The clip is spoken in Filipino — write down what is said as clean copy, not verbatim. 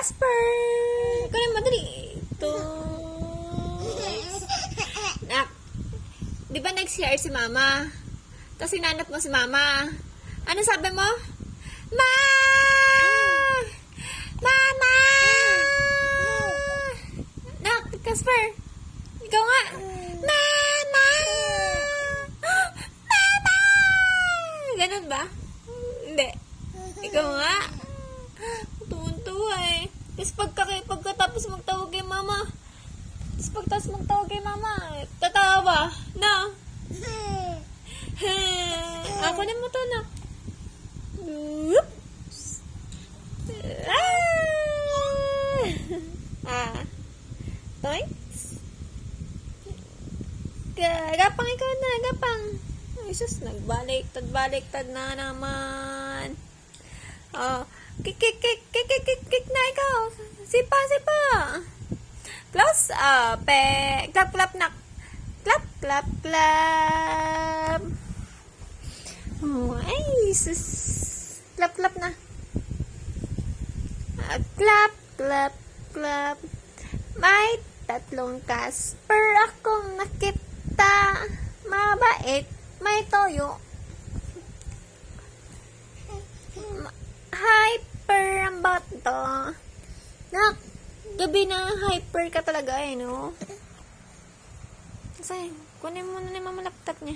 Casper! Kunin mo, dali. Ito. Nak, di ba nag-CR si Mama? Tapos sinanap mo si Mama. Ano sabi mo? Ma! Mama! Nak, Casper! Ikaw nga. Mama! Mama! Ganun ba? Hindi. Ikaw nga. Tuwan-tuwa eh. Tapos pagkatapos magtawag kay Mama, tatawa. No? Ako na mo to, na. Oops. Thanks. Gapang ikaw na, gapang. Ay, sus, nagbaliktad na naman. Oh, kik na ikaw. Sipa. Close up. Clap na. Clap. Oh, ay, sus. Clap na. Clap. May 3 Casper akong nakita. Mabait. May toyo. Hyper ang bato. Nak, gabi na hyper ka talaga eh, no? Kasi, kunin mo na ni Mama laptop niya.